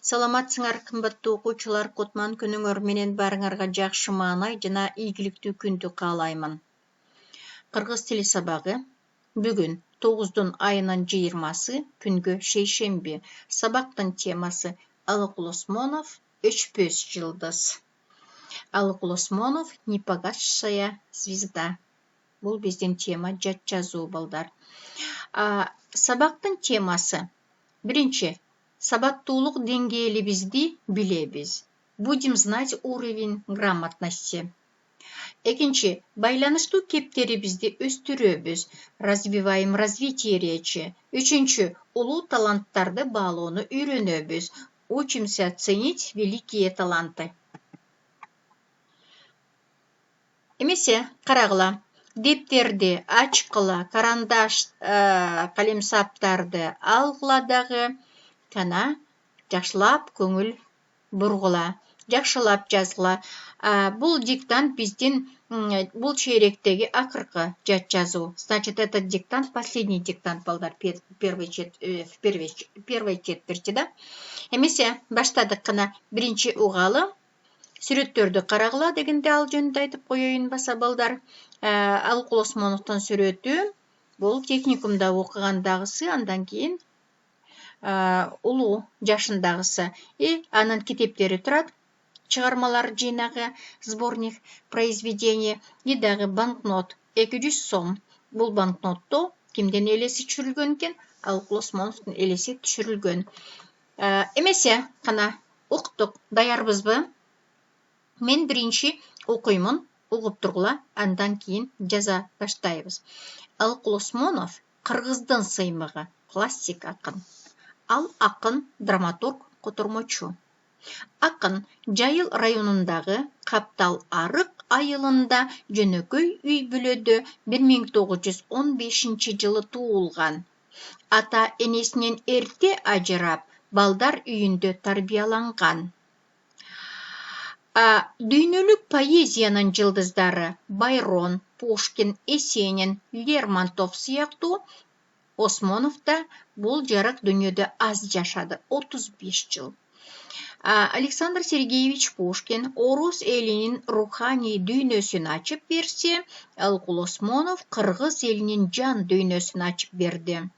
Саламатсыңар, кымбаттуу окуучулар, Кутман күнүңөр менен барыңарга жакшы маанай жана ийгиликтүү күндү каалаймын. Кыргыз тили сабагы бүгүн 9 айынын 20-сы күнгө шейшемби. Сабактын темасы Алыкул Осмонов «Өчпөс жылдыз». Алыкул Осмонов «Непогасшая звезда». Бул биздин тема жат жазуу балдар. Сабактын темасы биринчи сабаттуулук деңгээлибизди билебиз. Будем знать уровень грамотности. Экинчи, байланыштуу кептерибизди өстүрөбүз. Развиваем развитие речи. Үчүнчү, улуу таланттарды баалоону үйрөнөбүз. Учимся ценить великие таланты. Эмесе, карагыла. Дептерди ачкыла, карандаш, калемсаптарды алгыла дагы, кана жакшылап көңүл бургула, жакшылап жазгыла. Бул диктант биздин бул чейректеги акыркы жат жазуу. Значит, этот диктант последний диктант балдар, первой четверти, да? Эмесе, баштадык кана биринчи угалы. Сүрөттөрдү карагыла дегенде ал жөнүндө айтып коеюн баса балдар. Алыкул Осмоновдун сүрөтү бул техникумда окугандагысы, андан кийин улуу жашындагысы. Анын китептери турат. Чыгармалар жыйнагы, сборник произведений и дагы банкнот 200 сом. Бул банкнотто кимдин элеси түшүрүлгөн экен? Алыкул Осмоновдун элеси түшүрүлгөн. Эмесе, кана уктук, даярбызбы? Мен биринчи окуймун, угуп тургула, андан кийин жаза баштайбыз. Алыкул Осмонов кыргыздын сыймыгы, классик акын. Ал акын, драматург, котормочу. Акын Жайыл районундагы Каптал Арык айылында жөнөкөй үй бүлөдө 1915 жылы туулган. Ата энесинен эрте ажырап, балдар үйүндө тарбияланган. Дүйнөлүк поэзиянын жылдыздары Байрон, Пушкин, Есенин, Лермонтов сыяктуу Осмоновда бул жарык дүйнөдө аз жашады, 35 жыл. Александр Сергеевич Пушкин орус элинин руханий дүйнөсүн ачып берсе, Алыкул Осмонов кыргыз элинин жан дүйнөсүн ачып берди.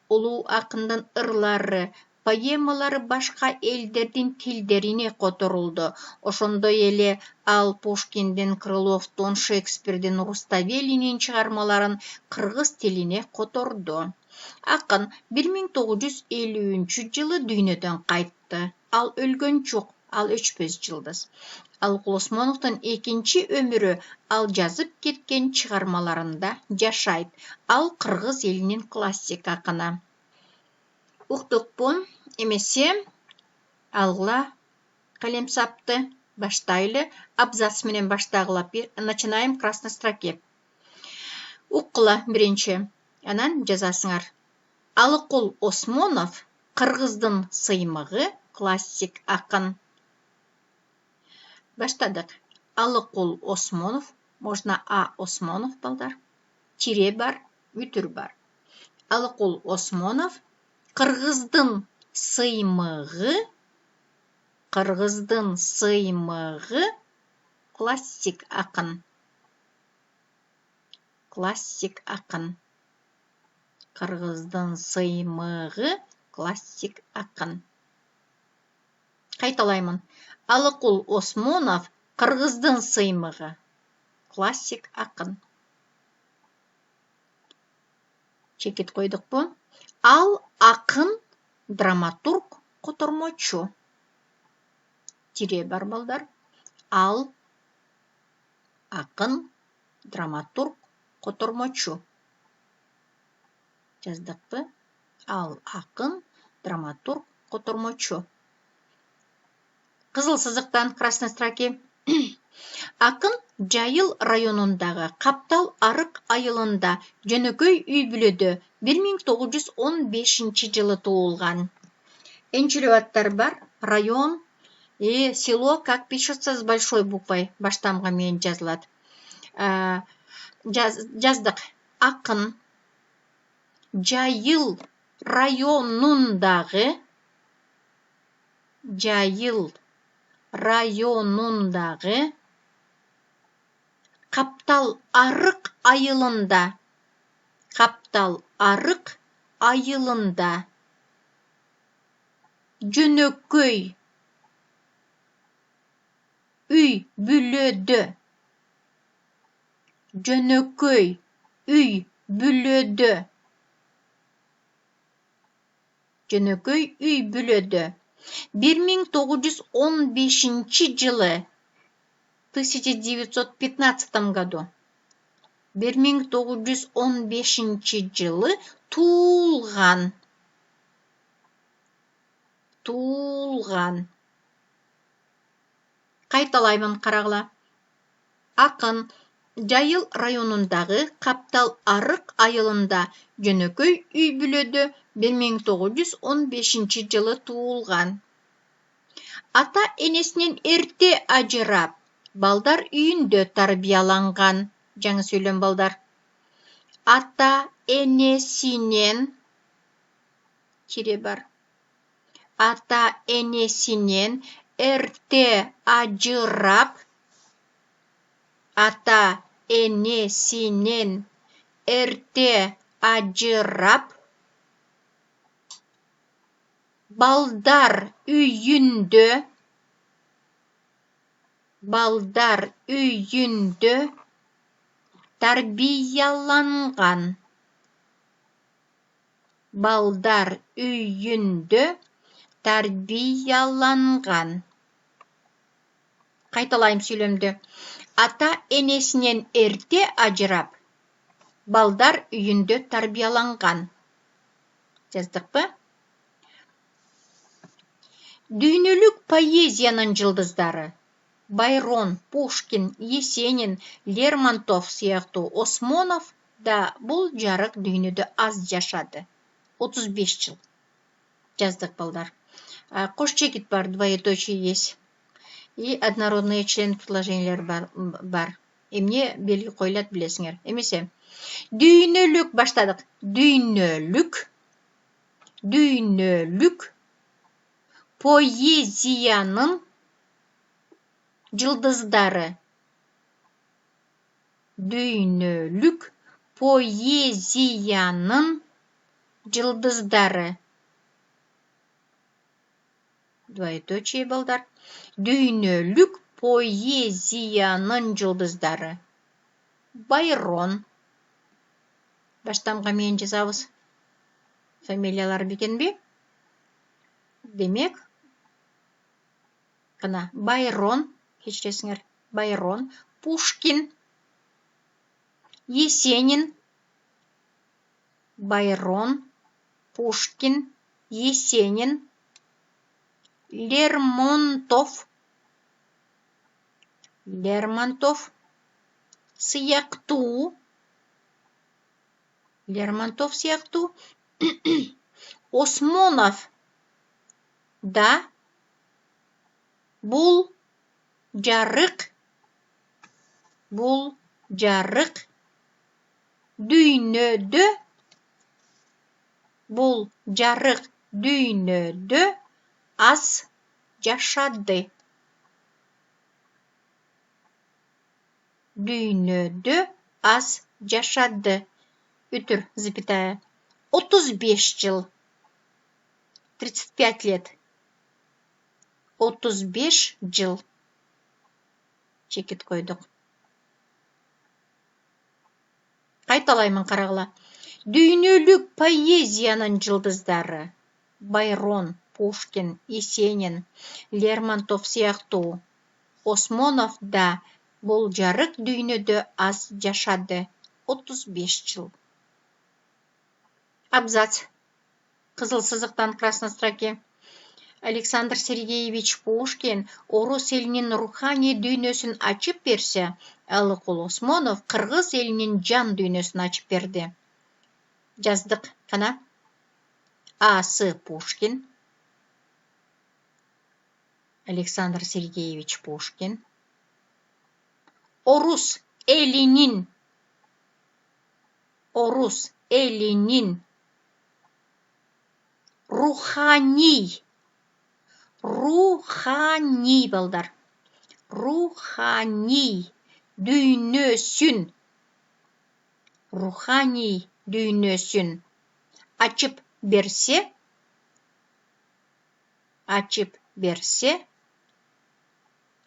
Улуу акындын ырлары, поэмалары башка элдердин тилдерине которулду. Ошондой эле ал Пушкиндин, Крыловдун, Шекспирдин, Руставелинин чыгармаларын кыргыз тилине которду. Акын 1950 жылы дүйнөдөн кайтты. Ал өлгөн жок, ал өчпөс жылдыз. Алыкул Осмоновдун экинчи өмүрү ал жазып кеткен чыгармаларында жашайт. Ал кыргыз элинин классик акыны. Уктукпу? Эмесе, алгыла калемсапты, баштайлы, абзац менен баштагыла. Начинаем красной строке. Уккыла биринчи, анан жазасыңар. Алыкул Осмонов кыргыздын сыймыгы, классик акын. Баштадык. Алыкул Осмонов, можно А. Осмонов балдар. Тире бар, бүтүр бар. Алыкул Осмонов кыргыздын сыймыгы, классик акын. Классик акын. Кыргыздын сыймыгы, классик акын. Кайталаймын. Алыкул Осмонов кыргыздын сыймыгы, классик акын. Чекит койдукпу? Ал акын, драматург, котормочу. Тире бар балдар. Ал акын, драматург, котормочу. Жаздыкпы? Ал акын, драматург, котормочу. Кызыл сызыктан красной строке. Акын Жайыл районундагы Каптал Арык айылында жөнөкөй үй бүлөдө 1915 жылы туулган. Энчилүү аттар бар. Район и село как пишется с большой буквой. Баштамга менен жазылат. Жаздык. Акын Жайыл районундагы Жайыл районундағы Каптал-Арык айылында. Каптал-Арык айылында. Жөнөкөй үй бүлөдө. Жөнөкөй үй бүлөдө. Жөнөкөй үй бүлөдө. 1915 жылы, в 1915 году, 1915 жылы туылған. Қайталаймын, қарағыла. Ақын Жайыл районундағы Каптал-Арык айылында Жөнөкөй үй бүлөдө 1915 жылы туылған. Ата энесінен ерте ажырап, балдар үйінде тарбияланған. Жаңы сөйлем, балдар. Ата энесінен кире бар. Ата энесінен ерте ажырап, ата энесінен ерте ажырап, балдар үйінде тарбияланған. Балдар үйінде тарбияланған. Қайталайым сөйлемді. Ата энесінен ерте ажырап, балдар үйінде тарбияланған. Жаздық па? Дүйнөлүк поэзияның жылдыздары Байрон, Пушкин, Есенин, Лермонтов сияқты Осмонов да бұл жарық дүйнөдө аз жашады. 35 жыл. Жаздық, балдар. Қош чекит бар, двоеточие есть. И однородные член предложениялар бар. Эмне белги коюлат, билесиңер. Эмесе. Дүйнөлүк баштадык. Дүйнөлүк поэзияның жылдыздары. Дүйнөлүк поэзияның жылдыздары. Двоеточие, балдар. Дүйнөлүк поэзияның жылдыздары. Байрон. Баштамға мен жазабыз. Фамилиялар бекен бе? Демек, қана Байрон, кечіресіңер, Байрон, Пушкин, Есенин, Байрон, Пушкин, Есенин, Лермонтов сияқту, Осмонов да бұл жарық дүйнөдө аз жашады. Үтір, запятая. 35 жыл. 35 лет. 35 жыл. Чекет қойдық. Қайталаймын, қарағыла. Дүйнөлүк поэзияның жылдыздары Байрон, Пушкин, Есенин, Лермонтов сияқту Осмонов да бұл жарық дүйнөдө аз жашады. 35 жыл. Абзац. Қызыл сызықтан красной строке. Александр Сергеевич Пушкин орыс елінің рухани дүйнөсін açıp берсе, Алыкул Осмонов қырғыз елінің жан дүйнөсін açıp берді. Жаздық, қана. А.С. Пушкин. Александр Сергеевич Пушкин. Орус элинин рухани Рухани балдар. Рухани дүйнөсүн. Рухани дүйнөсүн açıp berse,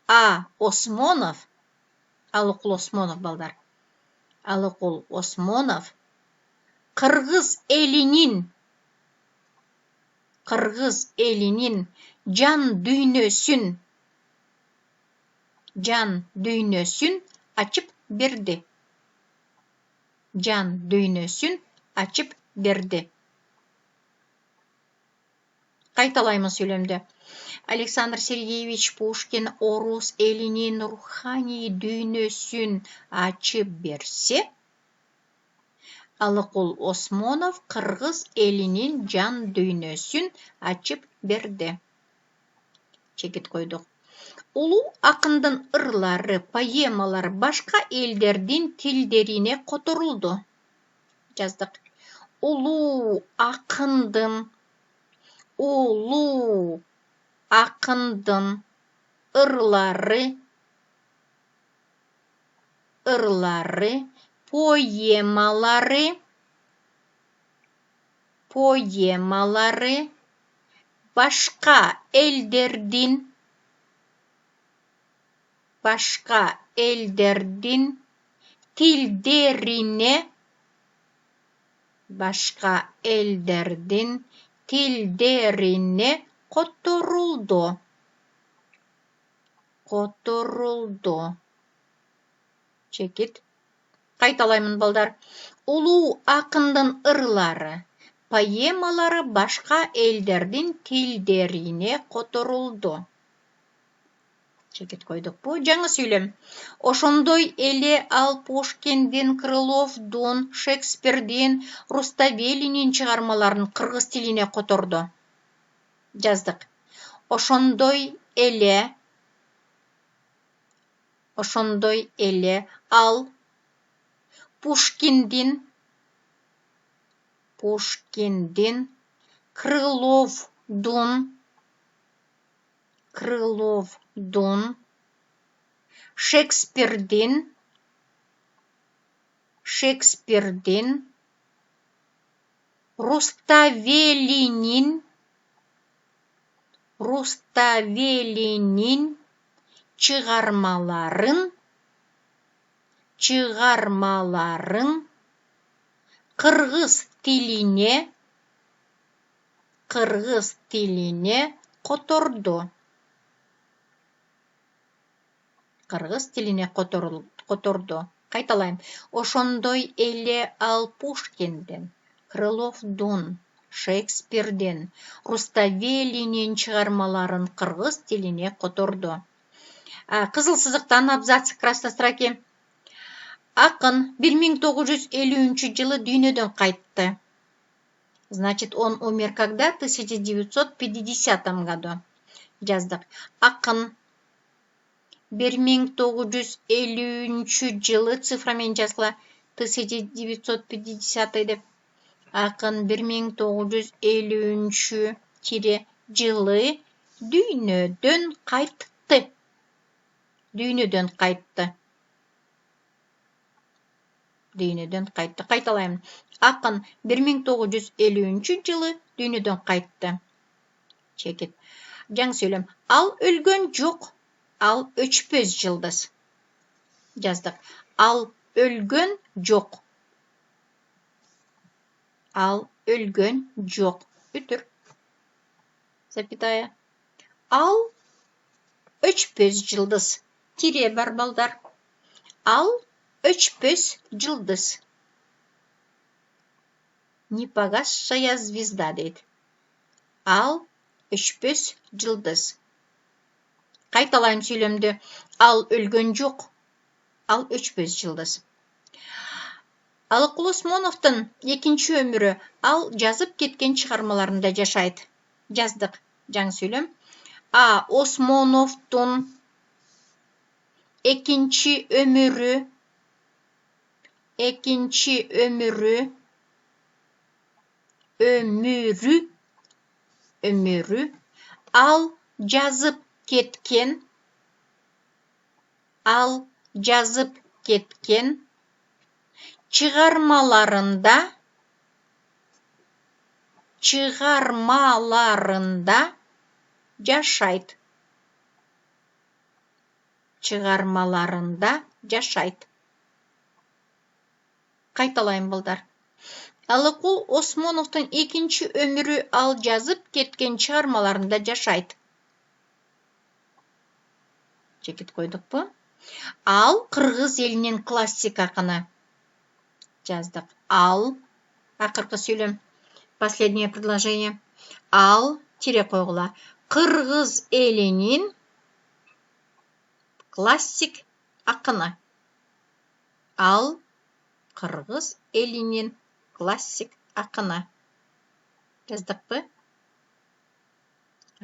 A. Osmonov, Alıkul Osmonov balдар. Alıkul Osmonov Kırgız elinin can düynösün açıp berdi. Can düynösün açıp berdi. Qaytalayman söylemde. Александр Сергеевич Пушкин орус элинин рухани дүйнөсүн ачып берсе, Alıkul Osmonov Kırgız elinin can düynösүн açıp berdi. Çekit koyduk. Ulu akındın ıрлары, поэмалар başka ellerдің tillerine kotoruldu. Жаздық. Ulu akındın ıрлары, poemaları başka ellerдің tillerine kotoruldu. Çekit. Qaytalayman balдар. Ulu akındın ıрлары, poemaları başka ellerдің tillerine kotoruldu. Çekit koyduk. Bu жаңы сөйлем. Ошондой эле ал Пушкиндин, Крыловдун, Шекспирдин, Руставелинин чыгармаларын кыргыз тилине которду. Жаздык. Ошондой эле ал Пушкиндин, Крыловдун, Шекспирдин, Руставелинин чыгармаларын кыргыз тилине которду. Qaytalayım. Ошондой эле ал Пушкиндин, Крыловдун, Шекспирдин, Руставелинин чыгармаларын кыргыз тилине которду. Кызыл сызыктан абзац красной строки. Акын 1953 дүйнөдөн кайтты. Значит, он умер когда? В 1950 году. Жаздык. Акын 1953 цифрамен жазыла 1950 деп. Акын 1953 жылы дүйнөдөн кайтты. Qaytalayım. Акын 1953 жылы дүйнөдөн кайтты. Çekit. Жаңы сөйлем. Ал өлгөн жок. Ал өчпөз жылдыз. Жаздык. Ал өлгөн жок. Бүтүр. Запятая. Ал өчпөз жылдыз. Тире бар балдар. Ал өчпөз жылдыз. Непогасшая звезда дейт. Ал өчпөз жылдыз. Qaytalayım söylemde. Ал өлгөн жок. Ал өчпөз жылдыз. Alıkul Osmonov'тың екінші өмірі ал жазып кеткен шығармаларында жашайды. Жаздық. Жаңы сөйлем. A. Osmonov'тың екінші өмірі ал жазып кеткен, ал жазып кеткен шығармаларында жашайды. Шығармаларында жашайды. Қайталайын балдар. Алыкул Осмоновтың екінші өмірі ал жазып кеткен шығармаларында жашайды. Чекет қойдық бұ? Ал қырғыз елінен классик ақыны. Жаздық. Ал, ақырғы сөйлем. Последнее предложение. Ал, тире қойғыла. Қырғыз елінен классик ақыны. Ал, қырғыз елінен классик ақыны. Жаздық бұ?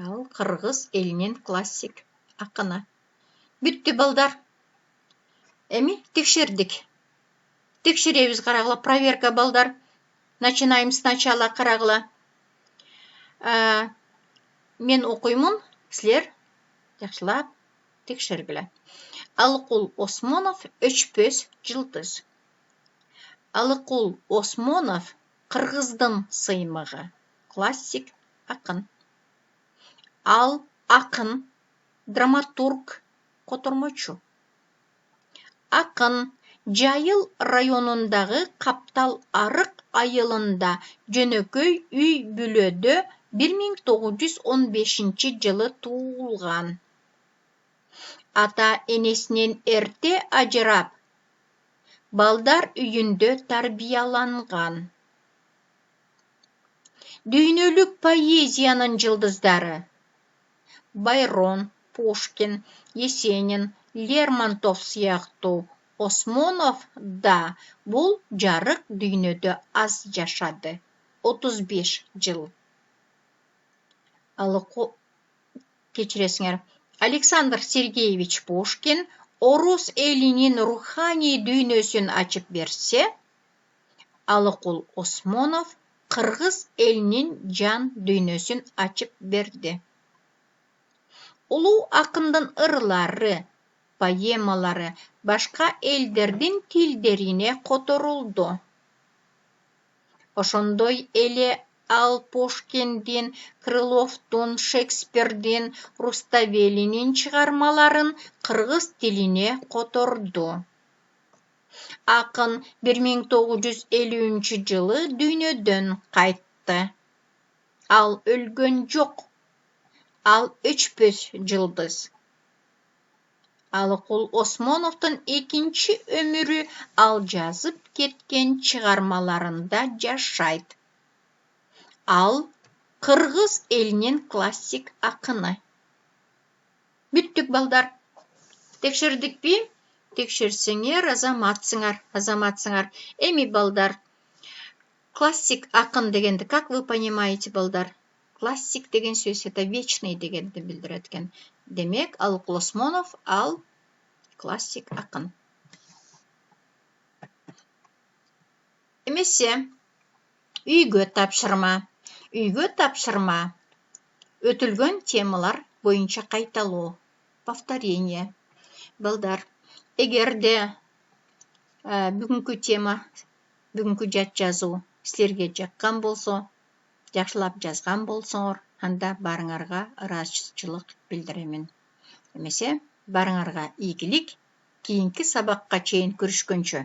Ал, қырғыз елінен классик ақыны. Бүтті балдар. Әмі текшердік. Текшеребіз қарағыла. Проверка балдар. Начинаем сначала қарағыла. Мен оқоймын. Сілер жақшылап текшергілі. Алыкул Осмонов өчпөс жылдыз. Алыкул Осмонов қырғыздың сыймығы. Классик ақын. Ал ақын, драматург, котормочу. Ақын Жайыл районындағы Қаптал арық айылында жөнөкөй үй бүлөдө 1915 жылы туылған. Ата енесінен ерте ажырап, балдар үйінде тарбияланған. Дүйнөлүк поэзияның жылдыздары Байрон, Пушкин, Есенин, Лермонтов сияқту. Осмонов да бұл жарық дүйнөдө аз жашады. 35 жыл. Кечиресиңер. Александр Сергеевич Пушкин орус элинин рухани дүйнөсүн ачып берсе, Алыкул Осмонов кыргыз элинин жан дүйнөсүн ачып берди. Улуу акындын ырлары, поэмалары башка элдердин тилдерине которулду. Ошондой эле ал Пушкиндин, Крыловдун, Шекспирдин, Руставелинин чыгармаларын кыргыз тилине которду. Акын 1950 жылы дүйнөдөн кайтты. Ал өлгөн жок. Ал өчпөс жылдыз. Алыкул Осмоновтун экинчи өмүрү ал жазып кеткен чыгармаларында жашайт. Ал кыргыз элинин классик акыны. Бүттүк балдар. Текшердикпи? Текшерсеңер азаматсыңар. Эми балдар. Классик акын дегенди как вы понимаете, балдар? Классик деген сөз это вечный дегенди билдирет экен. Демек, Алыкул Осмонов ал классик акын. Эмесе, үйгө тапшырма. Өтүлгөн темалар боюнча кайталоо. Повторение. Балдар, эгерде бүгүнкү тема, бүгүнкү жат жазуу силерге жаккан болсо, жакшылап жазган болсоңор, анда барыңарга ыраазычылык билдиремин. Эмесе, барыңарга ийгилик, кийинки сабакка чейин көрүшкөнчө.